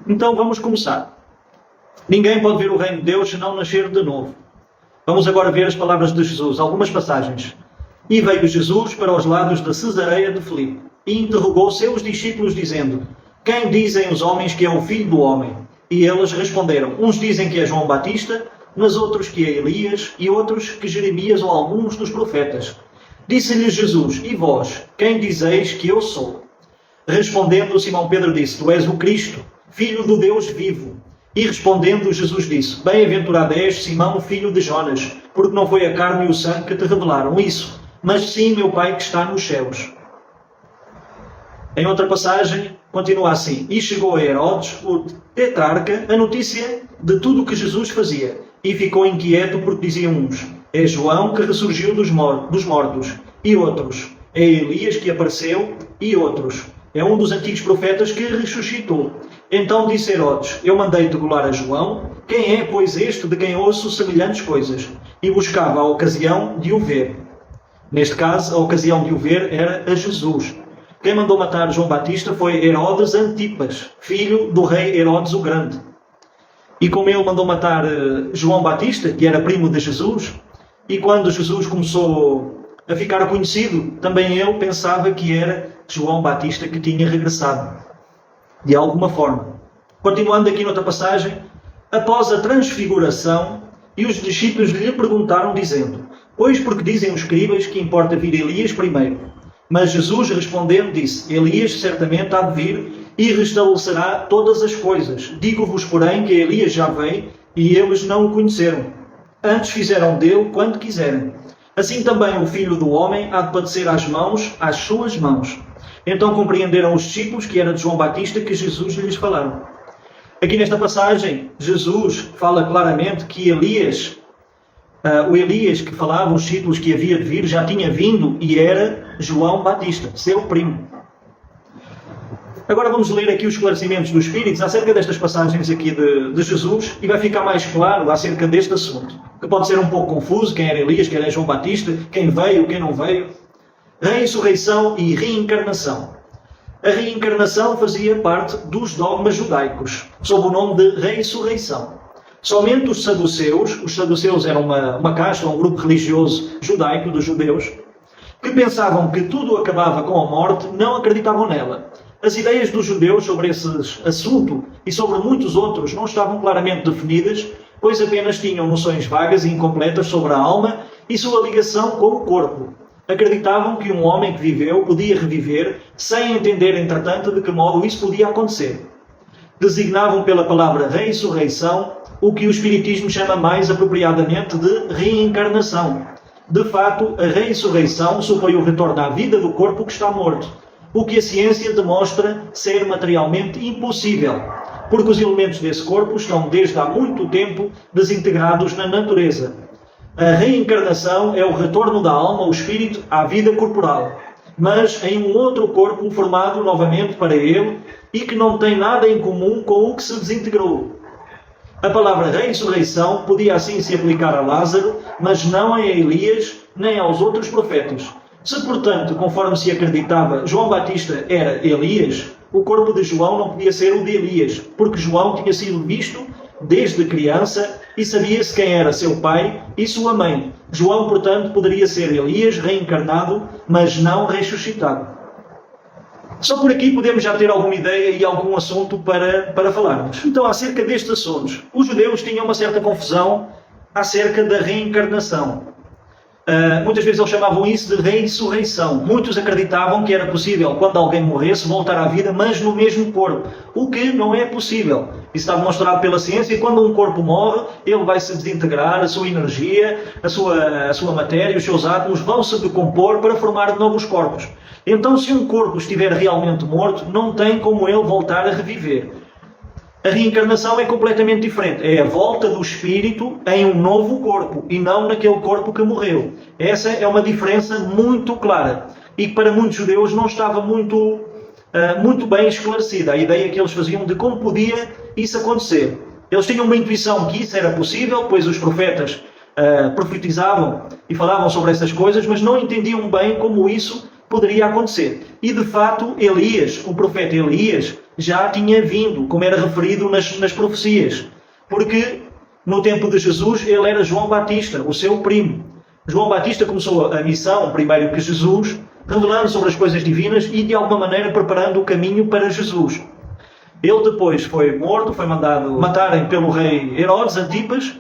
Então vamos começar. Ninguém pode ver o reino de Deus se não nascer de novo. Vamos agora ver as palavras de Jesus, algumas passagens. E veio Jesus para os lados da Cesareia de Filipe e interrogou seus discípulos dizendo: Quem dizem os homens que é o Filho do Homem? E eles responderam: Uns dizem que é João Batista, mas outros que é Elias e outros que Jeremias ou alguns dos profetas. Disse-lhes Jesus: E vós, quem dizeis que eu sou? Respondendo, Simão Pedro disse: Tu és o Cristo, Filho do Deus vivo. E respondendo, Jesus disse: Bem-aventurado és, Simão, filho de Jonas, porque não foi a carne e o sangue que te revelaram isso, mas sim meu Pai que está nos céus. Em outra passagem, continua assim: E chegou a Herodes, o tetrarca, a notícia de tudo o que Jesus fazia, e ficou inquieto porque diziam uns: É João que ressurgiu dos mortos, e outros: É Elias que apareceu, e outros: É um dos antigos profetas que ressuscitou. Então disse Herodes: Eu mandei degolar a João. Quem é, pois, este de quem ouço semelhantes coisas? E buscava a ocasião de o ver. Neste caso, a ocasião de o ver era a Jesus. Quem mandou matar João Batista foi Herodes Antipas, filho do rei Herodes o Grande. E como ele mandou matar João Batista, que era primo de Jesus, e quando Jesus começou a ficar conhecido, também ele pensava que era João Batista que tinha regressado, de alguma forma. Continuando aqui noutra passagem, após a transfiguração, e os discípulos lhe perguntaram, dizendo: Pois porque dizem os escribas que importa vir Elias primeiro? Mas Jesus respondendo disse: Elias certamente há de vir e restabelecerá todas as coisas. Digo-vos, porém, que Elias já veio e eles não o conheceram. Antes fizeram dele quanto quiserem. Assim também o Filho do Homem há de padecer às suas mãos. Então compreenderam os discípulos que era de João Batista que Jesus lhes falaram. Aqui nesta passagem, Jesus fala claramente que Elias, o Elias que falavam os discípulos que havia de vir, já tinha vindo e era João Batista, seu primo. Agora vamos ler aqui os esclarecimentos dos Espíritos acerca destas passagens aqui de Jesus e vai ficar mais claro acerca deste assunto, que pode ser um pouco confuso: quem era Elias, quem era João Batista, quem veio, quem não veio. Ressurreição e reencarnação. A reencarnação fazia parte dos dogmas judaicos, sob o nome de ressurreição. Somente os saduceus eram uma casta, um grupo religioso judaico dos judeus, que pensavam que tudo acabava com a morte, não acreditavam nela. As ideias dos judeus sobre esse assunto e sobre muitos outros não estavam claramente definidas, pois apenas tinham noções vagas e incompletas sobre a alma e sua ligação com o corpo. Acreditavam que um homem que viveu podia reviver, sem entender, entretanto, de que modo isso podia acontecer. Designavam pela palavra ressurreição o que o Espiritismo chama mais apropriadamente de reencarnação. De fato, a ressurreição supõe o retorno à vida do corpo que está morto, o que a ciência demonstra ser materialmente impossível, porque os elementos desse corpo estão desde há muito tempo desintegrados na natureza. A reencarnação é o retorno da alma, o espírito, à vida corporal, mas em um outro corpo formado novamente para ele e que não tem nada em comum com o que se desintegrou. A palavra ressurreição podia assim se aplicar a Lázaro, mas não a Elias nem aos outros profetas. Se, portanto, conforme se acreditava, João Batista era Elias, o corpo de João não podia ser o de Elias, porque João tinha sido visto desde criança e sabia-se quem era seu pai e sua mãe. João, portanto, poderia ser Elias reencarnado, mas não ressuscitado. Só por aqui podemos já ter alguma ideia e algum assunto para falarmos. Então, acerca destes assuntos, os judeus tinham uma certa confusão acerca da reencarnação. Muitas vezes eles chamavam isso de ressurreição. Muitos acreditavam que era possível, quando alguém morresse, voltar à vida, mas no mesmo corpo. O que não é possível. Isso está demonstrado pela ciência. Quando um corpo morre, ele vai se desintegrar, a sua energia, a sua matéria, os seus átomos vão se decompor para formar novos corpos. Então, se um corpo estiver realmente morto, não tem como ele voltar a reviver. A reencarnação é completamente diferente. É a volta do espírito em um novo corpo e não naquele corpo que morreu. Essa é uma diferença muito clara e que para muitos judeus não estava muito bem esclarecida. A ideia que eles faziam de como podia isso acontecer. Eles tinham uma intuição que isso era possível, pois os profetas profetizavam e falavam sobre essas coisas, mas não entendiam bem como isso poderia acontecer. E de facto, Elias, o profeta Elias, já tinha vindo, como era referido nas profecias. Porque no tempo de Jesus, ele era João Batista, o seu primo. João Batista começou a missão, primeiro que Jesus, revelando sobre as coisas divinas e de alguma maneira preparando o caminho para Jesus. Ele depois foi morto, foi mandado matarem pelo rei Herodes Antipas,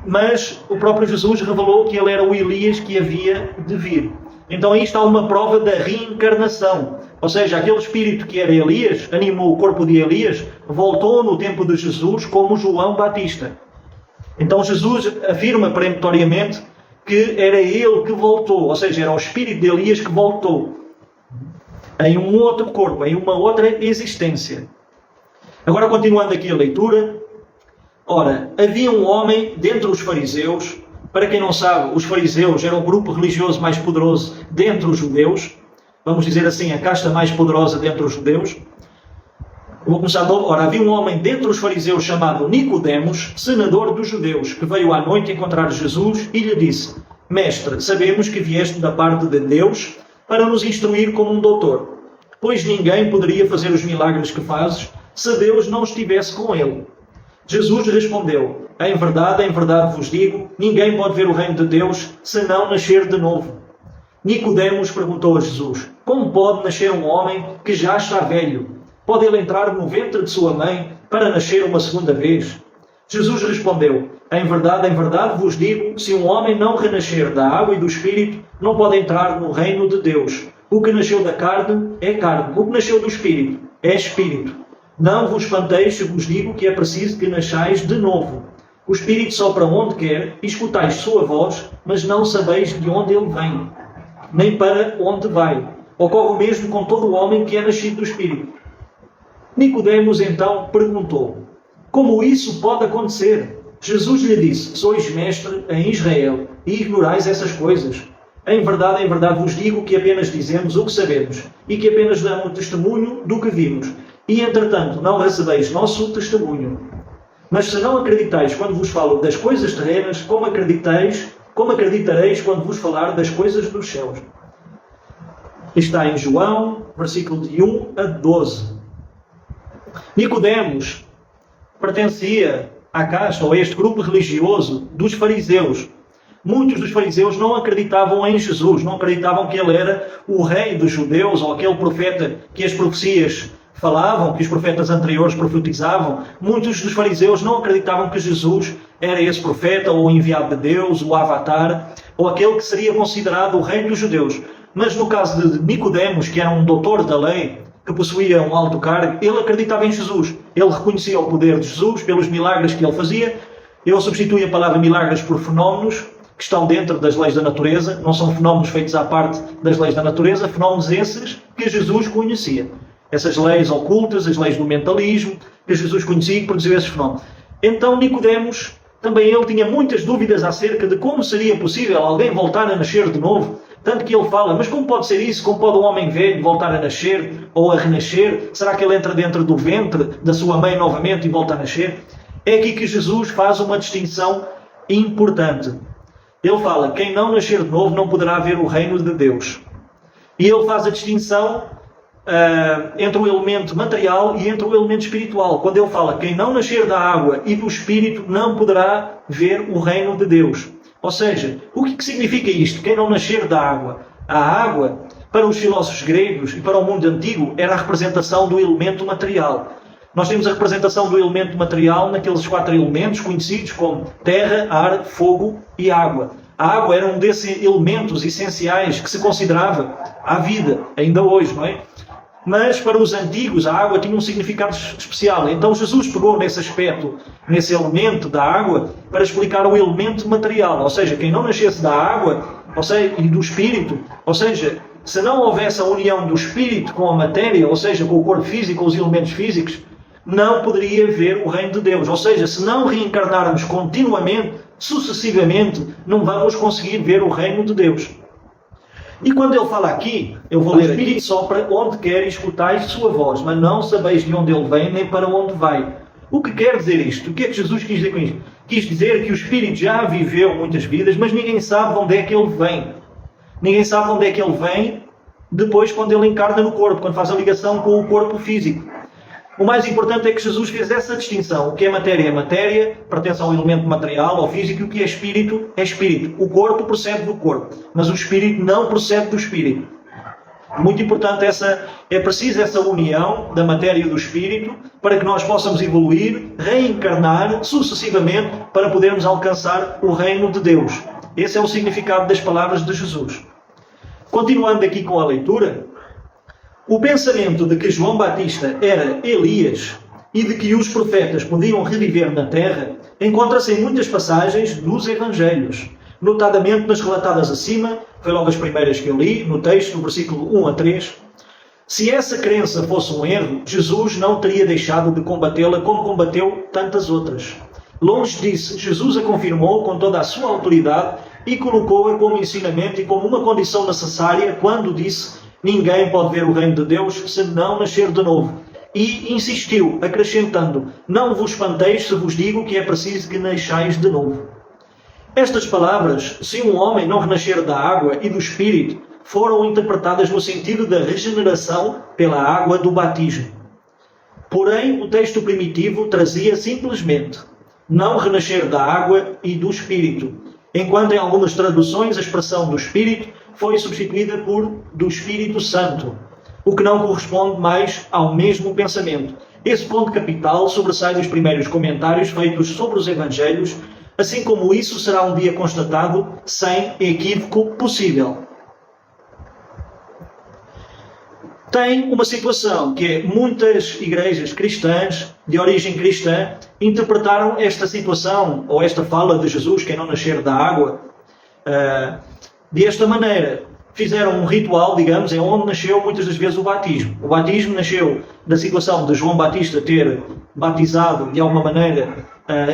mas o próprio Jesus revelou que ele era o Elias que havia de vir. Então aí está uma prova da reencarnação. Ou seja, aquele espírito que era Elias, animou o corpo de Elias, voltou no tempo de Jesus como João Batista. Então Jesus afirma peremptoriamente que era ele que voltou, ou seja, era o espírito de Elias que voltou em um outro corpo, em uma outra existência. Agora, continuando aqui a leitura. Ora, havia um homem dentre os fariseus. Para quem não sabe, os fariseus eram o grupo religioso mais poderoso dentre os judeus. Vamos dizer assim, a casta mais poderosa dentre os judeus. Vou começar de novo. Ora, havia um homem dentre os fariseus chamado Nicodemos, senador dos judeus, que veio à noite encontrar Jesus e lhe disse: Mestre, sabemos que vieste da parte de Deus para nos instruir como um doutor, pois ninguém poderia fazer os milagres que fazes se Deus não estivesse com ele. Jesus respondeu: em verdade vos digo, ninguém pode ver o reino de Deus se não nascer de novo. Nicodemos perguntou a Jesus: como pode nascer um homem que já está velho? Pode ele entrar no ventre de sua mãe para nascer uma segunda vez? Jesus respondeu: em verdade vos digo, se um homem não renascer da água e do Espírito, não pode entrar no reino de Deus. O que nasceu da carne é carne, o que nasceu do Espírito é Espírito. Não vos espanteis se vos digo que é preciso que nasçais de novo. O Espírito sopra onde quer, e escutais sua voz, mas não sabeis de onde ele vem, nem para onde vai. Ocorre o mesmo com todo o homem que é nascido do Espírito. Nicodemos então perguntou: como isso pode acontecer? Jesus lhe disse: sois mestre em Israel e ignorais essas coisas. Em verdade vos digo que apenas dizemos o que sabemos e que apenas damos testemunho do que vimos. E entretanto não recebeis nosso testemunho. Mas se não acreditais quando vos falo das coisas terrenas, como acreditareis quando vos falar das coisas dos céus? Está em João, versículo de 1 a 12. Nicodemos pertencia à casta, ou a este grupo religioso dos fariseus. Muitos dos fariseus não acreditavam em Jesus, não acreditavam que ele era o rei dos judeus, ou aquele profeta que as profecias falavam, que os profetas anteriores profetizavam. Muitos dos fariseus não acreditavam que Jesus era esse profeta, ou o enviado de Deus, o avatar, ou aquele que seria considerado o rei dos judeus. Mas no caso de Nicodemos, que era um doutor da lei, que possuía um alto cargo, ele acreditava em Jesus. Ele reconhecia o poder de Jesus pelos milagres que ele fazia. Ele substitui a palavra milagres por fenómenos que estão dentro das leis da natureza. Não são fenómenos feitos à parte das leis da natureza, fenómenos esses que Jesus conhecia. Essas leis ocultas, as leis do mentalismo, que Jesus conhecia e produziu esses fenómenos. Então Nicodemos, também ele tinha muitas dúvidas acerca de como seria possível alguém voltar a nascer de novo. Tanto que ele fala: mas como pode ser isso? Como pode um homem velho voltar a nascer ou a renascer? Será que ele entra dentro do ventre da sua mãe novamente e volta a nascer? É aqui que Jesus faz uma distinção importante. Ele fala: quem não nascer de novo não poderá ver o reino de Deus. E ele faz a distinção entre o elemento material e entre o elemento espiritual. Quando ele fala: quem não nascer da água e do Espírito não poderá ver o reino de Deus. Ou seja, o que significa isto? Quem não nascer da água? A água, para os filósofos gregos e para o mundo antigo, era a representação do elemento material. Nós temos a representação do elemento material naqueles 4 elementos conhecidos como terra, ar, fogo e água. A água era um desses elementos essenciais que se considerava à vida, ainda hoje, não é? Mas para os antigos a água tinha um significado especial. Então Jesus pegou nesse aspecto, nesse elemento da água, para explicar o elemento material. Ou seja, quem não nascesse da água, ou seja, e do Espírito, ou seja, se não houvesse a união do Espírito com a matéria, ou seja, com o corpo físico, com os elementos físicos, não poderia ver o reino de Deus. Ou seja, se não reencarnarmos continuamente, sucessivamente, não vamos conseguir ver o reino de Deus. E quando ele fala aqui, eu vou ler: o Espírito sopra onde quer e escutais sua voz, mas não sabeis de onde ele vem nem para onde vai. O que quer dizer isto? O que é que Jesus quis dizer com isto? Quis dizer que o Espírito já viveu muitas vidas, mas ninguém sabe de onde é que ele vem. Ninguém sabe onde é que ele vem depois, quando ele encarna no corpo, quando faz a ligação com o corpo físico. O mais importante é que Jesus fez essa distinção. O que é matéria, pertence ao elemento material, ao físico, e o que é espírito. O corpo procede do corpo, mas o espírito não procede do espírito. Muito importante é preciso essa união da matéria e do espírito para que nós possamos evoluir, reencarnar sucessivamente para podermos alcançar o reino de Deus. Esse é o significado das palavras de Jesus. Continuando aqui com a leitura, o pensamento de que João Batista era Elias e de que os profetas podiam reviver na terra encontra-se em muitas passagens dos Evangelhos, notadamente nas relatadas acima, foi logo as primeiras que eu li, no texto, no versículo 1 a 3. Se essa crença fosse um erro, Jesus não teria deixado de combatê-la como combateu tantas outras. Longe disso, Jesus a confirmou com toda a sua autoridade e colocou-a como ensinamento e como uma condição necessária quando disse: ninguém pode ver o reino de Deus se não nascer de novo. E insistiu, acrescentando: não vos espanteis se vos digo que é preciso que nasçais de novo. Estas palavras, se um homem não renascer da água e do Espírito, foram interpretadas no sentido da regeneração pela água do batismo. Porém, o texto primitivo trazia simplesmente não renascer da água e do Espírito, enquanto em algumas traduções a expressão do Espírito foi substituída por do Espírito Santo, o que não corresponde mais ao mesmo pensamento. Esse ponto capital sobressai dos primeiros comentários feitos sobre os Evangelhos, assim como isso será um dia constatado sem equívoco possível. Tem uma situação que é muitas igrejas cristãs, de origem cristã, interpretaram esta situação, ou esta fala de Jesus, quem não nascer da água, desta maneira. Fizeram um ritual, digamos, é onde nasceu muitas das vezes o batismo. O batismo nasceu da situação de João Batista ter batizado, de alguma maneira,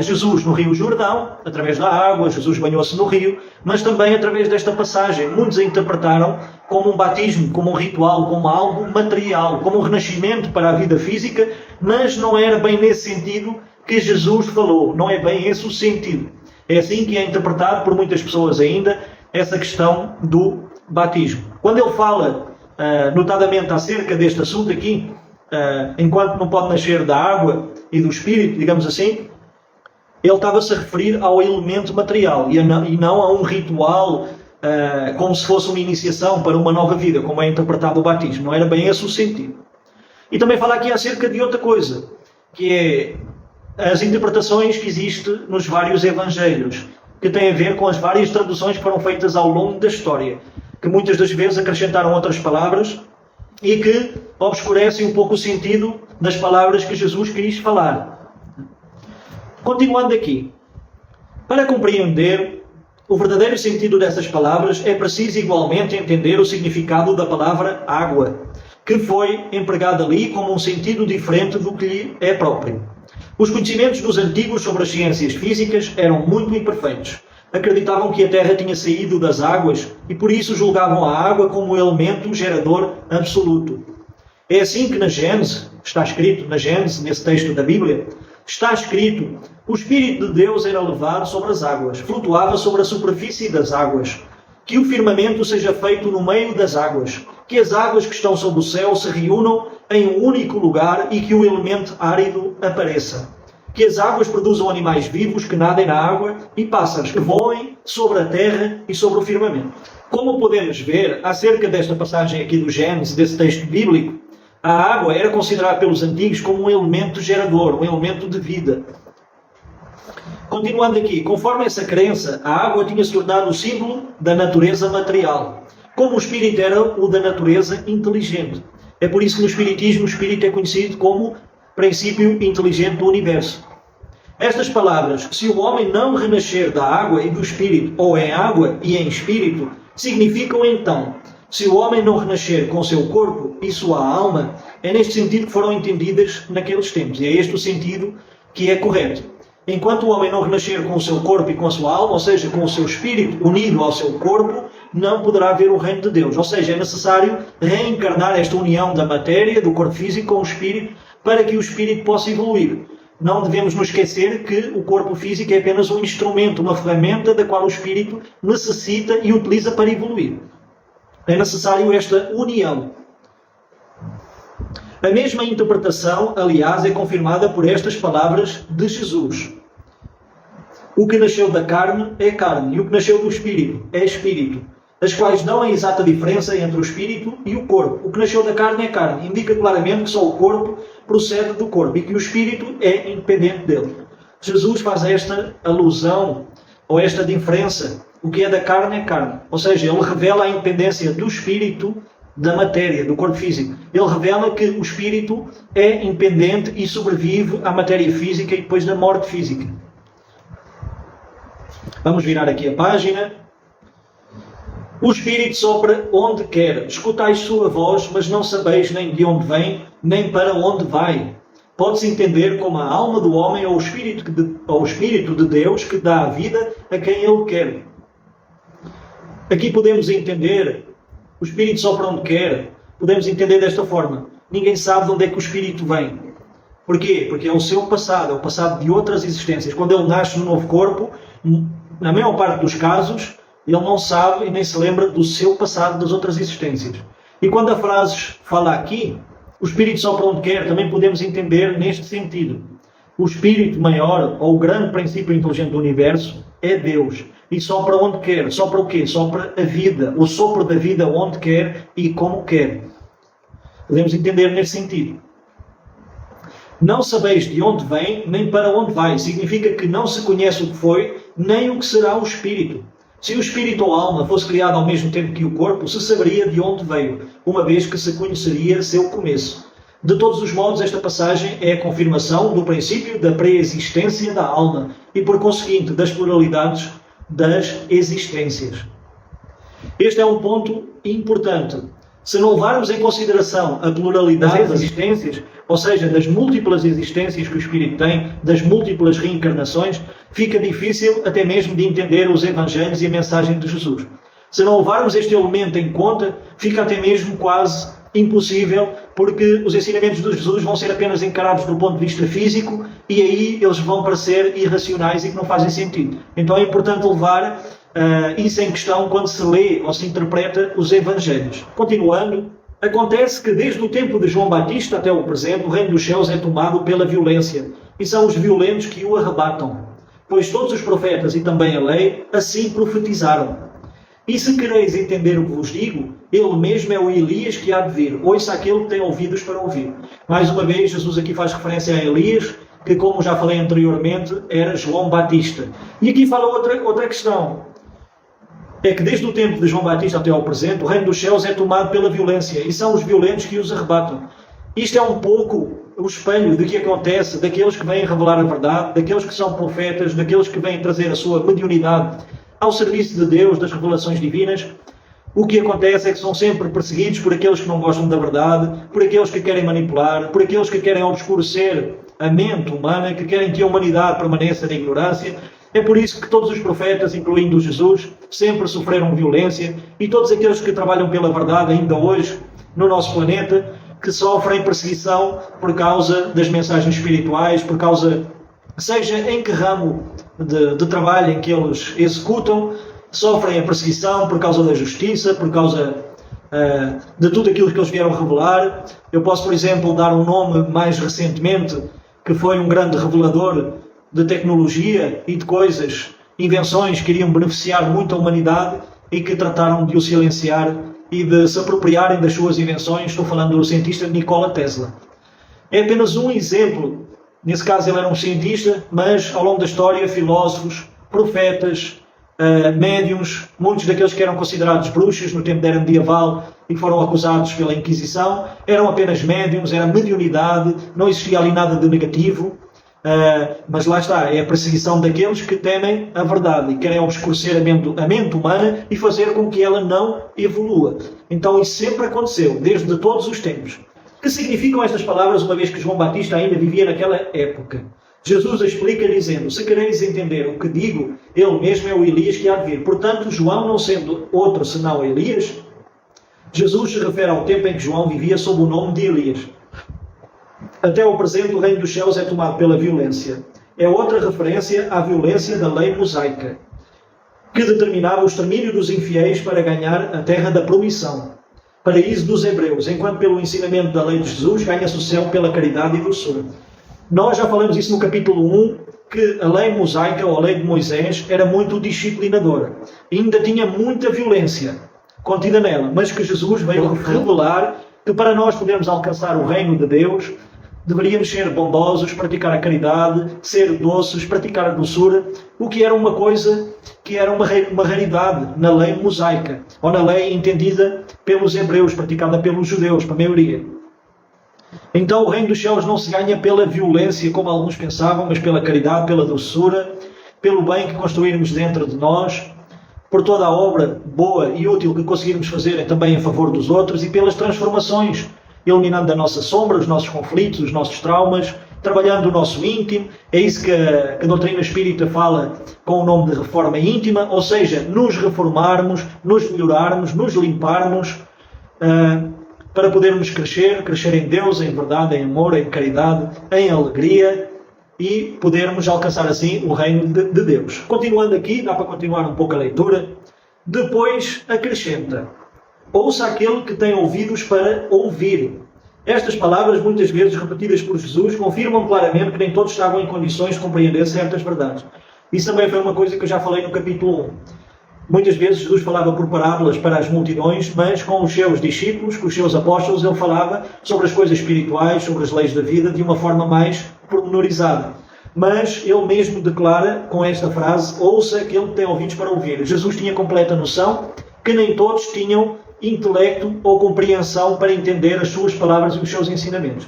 Jesus no Rio Jordão, através da água, Jesus banhou-se no rio, mas também através desta passagem. Muitos a interpretaram como um batismo, como um ritual, como algo material, como um renascimento para a vida física, mas não era bem nesse sentido que Jesus falou. Não é bem esse o sentido. É assim que é interpretado por muitas pessoas ainda essa questão do batismo. Quando ele fala, notadamente, acerca deste assunto aqui, enquanto não pode nascer da água e do Espírito, digamos assim, ele estava-se a referir ao elemento material e não a um ritual, como se fosse uma iniciação para uma nova vida, como é interpretado o batismo. Não era bem esse o sentido. E também fala aqui acerca de outra coisa, que é as interpretações que existem nos vários Evangelhos, que têm a ver com as várias traduções que foram feitas ao longo da história, que muitas das vezes acrescentaram outras palavras e que obscurecem um pouco o sentido das palavras que Jesus quis falar. Continuando aqui, para compreender o verdadeiro sentido dessas palavras, é preciso igualmente entender o significado da palavra água, que foi empregada ali como um sentido diferente do que lhe é próprio. Os conhecimentos dos antigos sobre as ciências físicas eram muito imperfeitos. Acreditavam que a Terra tinha saído das águas e por isso julgavam a água como um elemento gerador absoluto. É assim que na Gênese, está escrito na Gênese, nesse texto da Bíblia, está escrito: o Espírito de Deus era levado sobre as águas, flutuava sobre a superfície das águas. Que o firmamento seja feito no meio das águas, que as águas que estão sob o céu se reúnam em um único lugar e que o elemento árido apareça. Que as águas produzam animais vivos que nadem na água e pássaros que voem sobre a terra e sobre o firmamento. Como podemos ver, acerca desta passagem aqui do Gênesis, desse texto bíblico, a água era considerada pelos antigos como um elemento gerador, um elemento de vida. Continuando aqui, conforme essa crença, a água tinha se tornado o símbolo da natureza material, como o Espírito era o da natureza inteligente. É por isso que no Espiritismo o Espírito é conhecido como princípio inteligente do universo. Estas palavras, se o homem não renascer da água e do Espírito, ou em água e em Espírito, significam então, se o homem não renascer com seu corpo e sua alma, é neste sentido que foram entendidas naqueles tempos. E é este o sentido que é correto. Enquanto o homem não renascer com o seu corpo e com a sua alma, ou seja, com o seu espírito unido ao seu corpo, não poderá ver o reino de Deus. Ou seja, é necessário reencarnar esta união da matéria, do corpo físico com o espírito, para que o espírito possa evoluir. Não devemos nos esquecer que o corpo físico é apenas um instrumento, uma ferramenta da qual o espírito necessita e utiliza para evoluir. É necessário esta união. A mesma interpretação, aliás, é confirmada por estas palavras de Jesus. O que nasceu da carne é carne, e o que nasceu do Espírito é Espírito, as quais dão a exata diferença entre o Espírito e o corpo. O que nasceu da carne é carne, indica claramente que só o corpo procede do corpo e que o Espírito é independente dele. Jesus faz esta alusão, ou esta diferença. O que é da carne é carne. Ou seja, ele revela a independência do Espírito da matéria, do corpo físico. Ele revela que o Espírito é independente e sobrevive à matéria física e depois da morte física. Vamos virar aqui a página. O Espírito sopra onde quer. Escutais sua voz, mas não sabeis nem de onde vem, nem para onde vai. Pode-se entender como a alma do homem ou o Espírito de Deus que dá a vida a quem Ele quer. Aqui podemos entender, o Espírito sopra onde quer, podemos entender desta forma. Ninguém sabe de onde é que o Espírito vem. Porquê? Porque é o seu passado, é o passado de outras existências. Quando ele nasce no novo corpo, na maior parte dos casos, ele não sabe e nem se lembra do seu passado, das outras existências. E quando a frase fala aqui, o Espírito sopra onde quer, também podemos entender neste sentido. O Espírito maior, ou o grande princípio inteligente do universo, é Deus. E sopra onde quer. Sopra o quê? Sopra a vida. O sopro da vida onde quer e como quer. Podemos entender neste sentido. Não sabeis de onde vem, nem para onde vai. Significa que não se conhece o que foi, nem o que será o Espírito. Se o Espírito ou a alma fosse criado ao mesmo tempo que o corpo, se saberia de onde veio, uma vez que se conheceria seu começo. De todos os modos, esta passagem é a confirmação do princípio da pré-existência da alma e, por conseguinte, das pluralidades das existências. Este é um ponto importante. Se não levarmos em consideração a pluralidade das existências, ou seja, das múltiplas existências que o Espírito tem, das múltiplas reencarnações, fica difícil até mesmo de entender os Evangelhos e a mensagem de Jesus. Se não levarmos este elemento em conta, fica até mesmo quase impossível, porque os ensinamentos de Jesus vão ser apenas encarados do ponto de vista físico e aí eles vão parecer irracionais e que não fazem sentido. Então é importante levar isso em questão quando se lê ou se interpreta os Evangelhos. Continuando, acontece que desde o tempo de João Batista até o presente, o reino dos céus é tomado pela violência, e são os violentos que o arrebatam. Pois todos os profetas e também a lei assim profetizaram. E se quereis entender o que vos digo, ele mesmo é o Elias que há de vir. Ouça aquele que tem ouvidos para ouvir. Mais uma vez, Jesus aqui faz referência a Elias, que, como já falei anteriormente, era João Batista. E aqui fala outra questão. É que desde o tempo de João Batista até ao presente, o reino dos céus é tomado pela violência, e são os violentos que os arrebatam. Isto é um pouco o espelho do que acontece daqueles que vêm revelar a verdade, daqueles que são profetas, daqueles que vêm trazer a sua mediunidade ao serviço de Deus, das revelações divinas. O que acontece é que são sempre perseguidos por aqueles que não gostam da verdade, por aqueles que querem manipular, por aqueles que querem obscurecer a mente humana, que querem que a humanidade permaneça na ignorância. É por isso que todos os profetas, incluindo Jesus, sempre sofreram violência, e todos aqueles que trabalham pela verdade ainda hoje no nosso planeta, que sofrem perseguição por causa das mensagens espirituais, por causa, seja em que ramo de trabalho em que eles executam, sofrem a perseguição por causa da justiça, por causa de tudo aquilo que eles vieram revelar. Eu posso, por exemplo, dar um nome mais recentemente, que foi um grande revelador de tecnologia e de coisas, invenções que iriam beneficiar muito a humanidade e que trataram de o silenciar e de se apropriarem das suas invenções. Estou falando do cientista Nikola Tesla. É apenas um exemplo. Nesse caso ele era um cientista, mas ao longo da história, filósofos, profetas, médiuns, muitos daqueles que eram considerados bruxos no tempo da era medieval e que foram acusados pela Inquisição, eram apenas médiums, era mediunidade, não existia ali nada de negativo. Mas lá está, é a perseguição daqueles que temem a verdade e querem obscurecer a mente humana e fazer com que ela não evolua. Então isso sempre aconteceu, desde todos os tempos. O que significam estas palavras, uma vez que João Batista ainda vivia naquela época? Jesus explica dizendo: se quereis entender o que digo, ele mesmo é o Elias que há de vir. Portanto, João, não sendo outro senão Elias, Jesus se refere ao tempo em que João vivia sob o nome de Elias. Até ao presente, o reino dos céus é tomado pela violência. É outra referência à violência da lei mosaica. que determinava o extermínio dos infiéis para ganhar a terra da promissão, paraíso dos hebreus, enquanto pelo ensinamento da lei de Jesus ganha-se o céu pela caridade e doçura. Nós já falamos isso no capítulo 1, que a lei mosaica, ou a lei de Moisés, era muito disciplinadora. E ainda tinha muita violência contida nela, mas que Jesus veio revelar que para nós podermos alcançar o reino de Deus, deveríamos ser bondosos, praticar a caridade, ser doces, praticar a doçura, o que era uma coisa que era uma raridade na lei mosaica, ou na lei entendida pelos hebreus, praticada pelos judeus, para a maioria. Então o reino dos céus não se ganha pela violência, como alguns pensavam, mas pela caridade, pela doçura, pelo bem que construirmos dentro de nós, por toda a obra boa e útil que conseguirmos fazer também em favor dos outros e pelas transformações, eliminando a nossa sombra, os nossos conflitos, os nossos traumas, trabalhando o nosso íntimo. É isso que a doutrina espírita fala com o nome de reforma íntima, ou seja, nos reformarmos, nos melhorarmos, nos limparmos, para podermos crescer em Deus, em verdade, em amor, em caridade, em alegria, e podermos alcançar assim o reino de Deus. Continuando aqui, dá para continuar um pouco a leitura. Depois acrescenta: ouça aquele que tem ouvidos para ouvir. Estas palavras, muitas vezes repetidas por Jesus, confirmam claramente que nem todos estavam em condições de compreender certas verdades. Isso também foi uma coisa que eu já falei no capítulo 1. Muitas vezes Jesus falava por parábolas para as multidões, mas com os seus discípulos, com os seus apóstolos, ele falava sobre as coisas espirituais, sobre as leis da vida, de uma forma mais pormenorizada. Mas ele mesmo declara com esta frase: ouça aquele que tem ouvidos para ouvir. Jesus tinha completa noção que nem todos tinham intelecto ou compreensão para entender as suas palavras e os seus ensinamentos.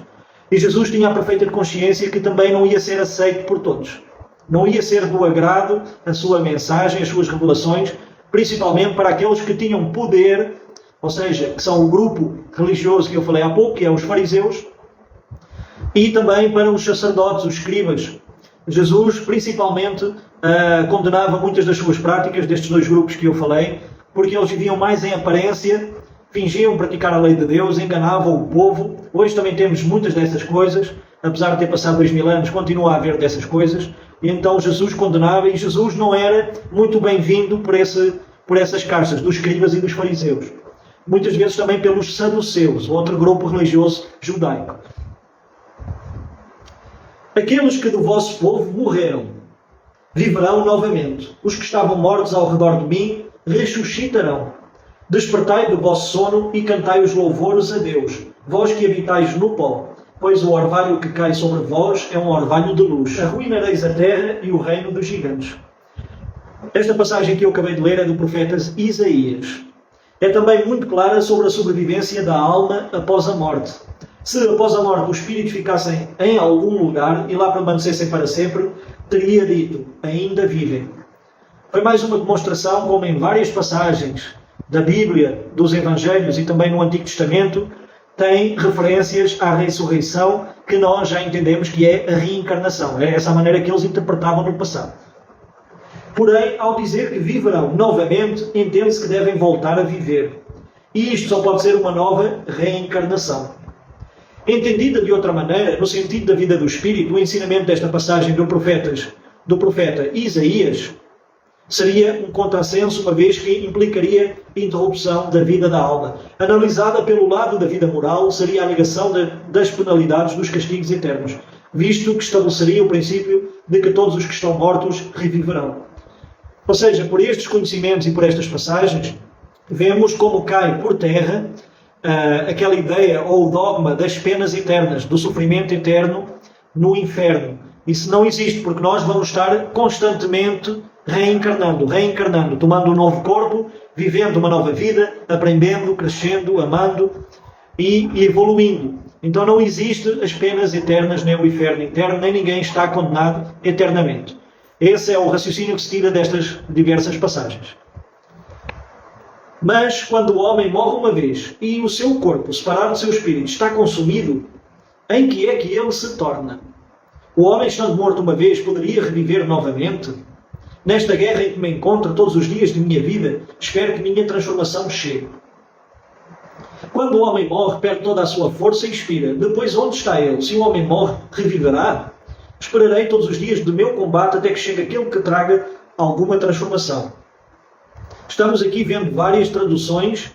E Jesus tinha a perfeita consciência que também não ia ser aceito por todos. Não ia ser do agrado a sua mensagem, as suas revelações, principalmente para aqueles que tinham poder, ou seja, que são o grupo religioso que eu falei há pouco, que é os fariseus, e também para os sacerdotes, os escribas. Jesus, principalmente, condenava muitas das suas práticas destes dois grupos que eu falei, porque eles viviam mais em aparência, fingiam praticar a lei de Deus, enganavam o povo. Hoje também temos muitas dessas coisas, apesar de ter passado 2000 anos, continua a haver dessas coisas. E então Jesus condenava, e Jesus não era muito bem-vindo por essas castas dos escribas e dos fariseus. Muitas vezes também pelos saduceus, outro grupo religioso judaico. Aqueles que do vosso povo morreram, viverão novamente. Os que estavam mortos ao redor de mim, ressuscitarão. Despertai do vosso sono e cantai os louvores a Deus, vós que habitais no pó, pois o orvalho que cai sobre vós é um orvalho de luz. Arruinareis a terra e o reino dos gigantes. Esta passagem que eu acabei de ler é do profeta Isaías. É também muito clara sobre a sobrevivência da alma após a morte. Se após a morte os espíritos ficassem em algum lugar e lá permanecessem para sempre, teria dito: ainda vivem. Foi mais uma demonstração como em várias passagens da Bíblia, dos Evangelhos e também no Antigo Testamento, tem referências à ressurreição que nós já entendemos que é a reencarnação. É essa a maneira que eles interpretavam no passado. Porém, ao dizer que viverão novamente, entende-se que devem voltar a viver. E isto só pode ser uma nova reencarnação. Entendida de outra maneira, no sentido da vida do Espírito, o ensinamento desta passagem do profeta Isaías seria um contrassenso, uma vez que implicaria interrupção da vida da alma. Analisada pelo lado da vida moral, seria a negação das penalidades dos castigos eternos, visto que estabeleceria o princípio de que todos os que estão mortos reviverão. Ou seja, por estes conhecimentos e por estas passagens, vemos como cai por terra aquela ideia ou o dogma das penas eternas, do sofrimento eterno no inferno. Isso não existe, porque nós vamos estar constantemente reencarnando, tomando um novo corpo, vivendo uma nova vida, aprendendo, crescendo, amando e evoluindo. Então não existe as penas eternas, nem o inferno eterno, nem ninguém está condenado eternamente. Esse é o raciocínio que se tira destas diversas passagens. Mas quando o homem morre uma vez e o seu corpo, separado do seu espírito, está consumido, em que é que ele se torna? O homem, estando morto uma vez, poderia reviver novamente? Nesta guerra em que me encontro todos os dias de minha vida, espero que minha transformação chegue. Quando o homem morre, perde toda a sua força e expira. Depois, onde está ele? Se o homem morre, reviverá? Esperarei todos os dias do meu combate até que chegue aquele que traga alguma transformação. Estamos aqui vendo várias traduções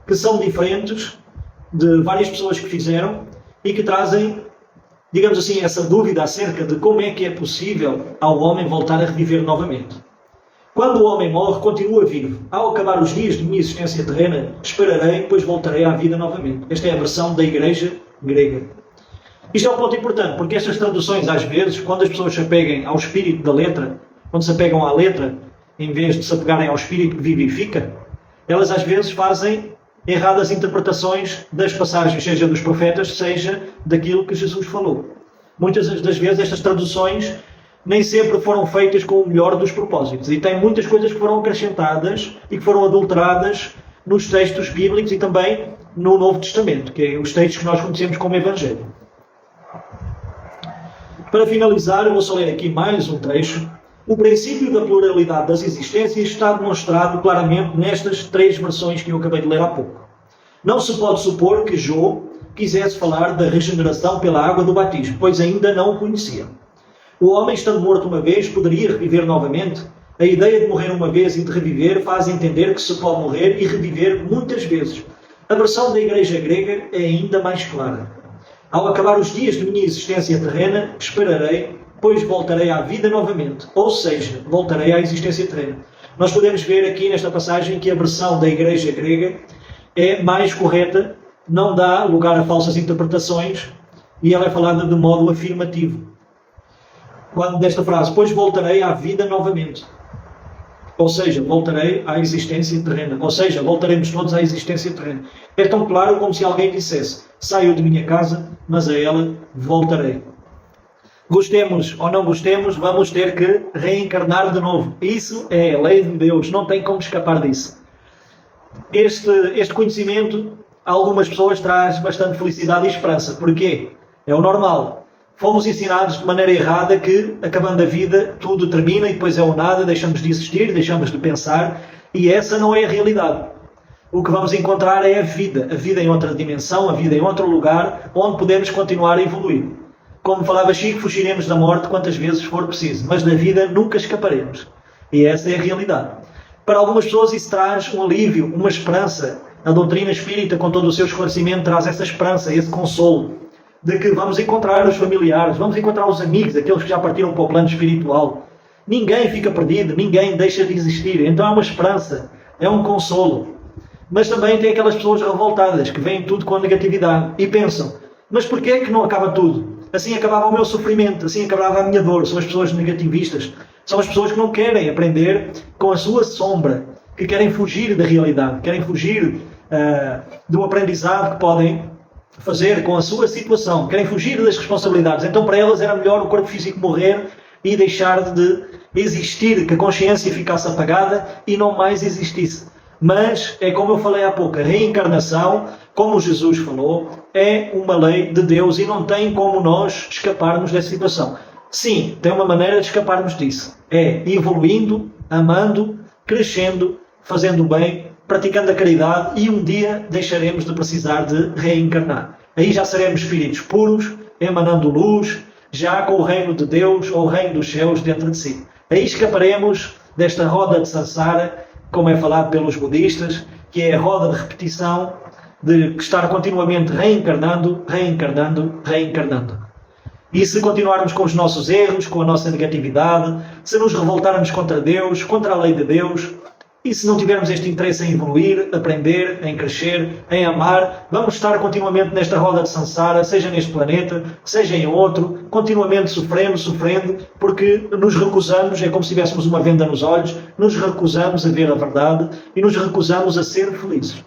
que são diferentes de várias pessoas que fizeram e que trazem, digamos assim, essa dúvida acerca de como é que é possível ao homem voltar a reviver novamente. Quando o homem morre, continua vivo. Ao acabar os dias de minha existência terrena, esperarei, pois voltarei à vida novamente. Esta é a versão da Igreja grega. Isto é um ponto importante, porque estas traduções, às vezes, quando as pessoas se apeguem ao espírito da letra, quando se apegam à letra, em vez de se apegarem ao espírito que vivifica, elas às vezes fazem erradas interpretações das passagens, seja dos profetas, seja daquilo que Jesus falou. Muitas das vezes estas traduções nem sempre foram feitas com o melhor dos propósitos. E tem muitas coisas que foram acrescentadas e que foram adulteradas nos textos bíblicos e também no Novo Testamento, que é os textos que nós conhecemos como Evangelho. Para finalizar, eu vou só ler aqui mais um trecho. O princípio da pluralidade das existências está demonstrado claramente nestas 3 versões que eu acabei de ler há pouco. Não se pode supor que Jó quisesse falar da regeneração pela água do batismo, pois ainda não o conhecia. O homem, estando morto uma vez, poderia reviver novamente? A ideia de morrer uma vez e de reviver faz entender que se pode morrer e reviver muitas vezes. A versão da Igreja grega é ainda mais clara. Ao acabar os dias de minha existência terrena, esperarei, pois voltarei à vida novamente. Ou seja, voltarei à existência terrena. Nós podemos ver aqui nesta passagem que a versão da Igreja grega é mais correta, não dá lugar a falsas interpretações e ela é falada de modo afirmativo. Quando desta frase, pois voltarei à vida novamente. Ou seja, voltarei à existência terrena. Ou seja, voltaremos todos à existência terrena. É tão claro como se alguém dissesse, saio de minha casa, mas a ela voltarei. Gostemos ou não gostemos, vamos ter que reencarnar de novo. Isso é a lei de Deus, não tem como escapar disso. Este conhecimento a algumas pessoas traz bastante felicidade e esperança. Porquê? É o normal. Fomos ensinados de maneira errada que, acabando a vida, tudo termina e depois é o nada, deixamos de existir, deixamos de pensar, e essa não é a realidade. O que vamos encontrar é a vida em outra dimensão, a vida em outro lugar, onde podemos continuar a evoluir. Como falava Chico, fugiremos da morte quantas vezes for preciso, mas da vida nunca escaparemos. E essa é a realidade. Para algumas pessoas isso traz um alívio, uma esperança. A doutrina espírita, com todo o seu esclarecimento, traz essa esperança, esse consolo, de que vamos encontrar os familiares, vamos encontrar os amigos, aqueles que já partiram para o plano espiritual. Ninguém fica perdido, ninguém deixa de existir. Então é uma esperança, é um consolo. Mas também tem aquelas pessoas revoltadas, que veem tudo com negatividade e pensam, mas porquê é que não acaba tudo? Assim acabava o meu sofrimento, assim acabava a minha dor. São as pessoas negativistas. São as pessoas que não querem aprender com a sua sombra, que querem fugir da realidade, querem fugir do aprendizado que podem fazer com a sua situação, querem fugir das responsabilidades. Então para elas era melhor o corpo físico morrer e deixar de existir, que a consciência ficasse apagada e não mais existisse. Mas é como eu falei há pouco, a reencarnação, como Jesus falou, é uma lei de Deus e não tem como nós escaparmos dessa situação. Sim, tem uma maneira de escaparmos disso. É evoluindo, amando, crescendo, fazendo o bem, praticando a caridade e um dia deixaremos de precisar de reencarnar. Aí já seremos espíritos puros, emanando luz, já com o reino de Deus ou o reino dos céus dentro de si. Aí escaparemos desta roda de Sansara, como é falado pelos budistas, que é a roda de repetição de estar continuamente reencarnando, reencarnando, reencarnando. E se continuarmos com os nossos erros, com a nossa negatividade, se nos revoltarmos contra Deus, contra a lei de Deus, e se não tivermos este interesse em evoluir, aprender, em crescer, em amar, vamos estar continuamente nesta roda de Sansara, seja neste planeta, seja em outro, continuamente sofrendo, porque nos recusamos, é como se tivéssemos uma venda nos olhos, nos recusamos a ver a verdade e nos recusamos a ser felizes.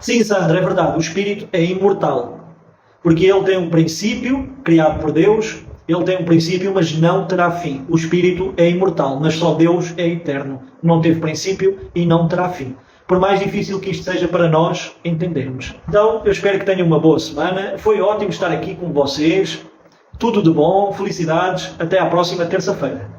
Sim, Sandra, é verdade, o espírito é imortal, porque ele tem um princípio criado por Deus. Ele tem um princípio, mas não terá fim. O espírito é imortal, mas só Deus é eterno. Não teve princípio e não terá fim. Por mais difícil que isto seja para nós entendermos. Então, eu espero que tenham uma boa semana. Foi ótimo estar aqui com vocês. Tudo de bom, felicidades. Até à próxima terça-feira.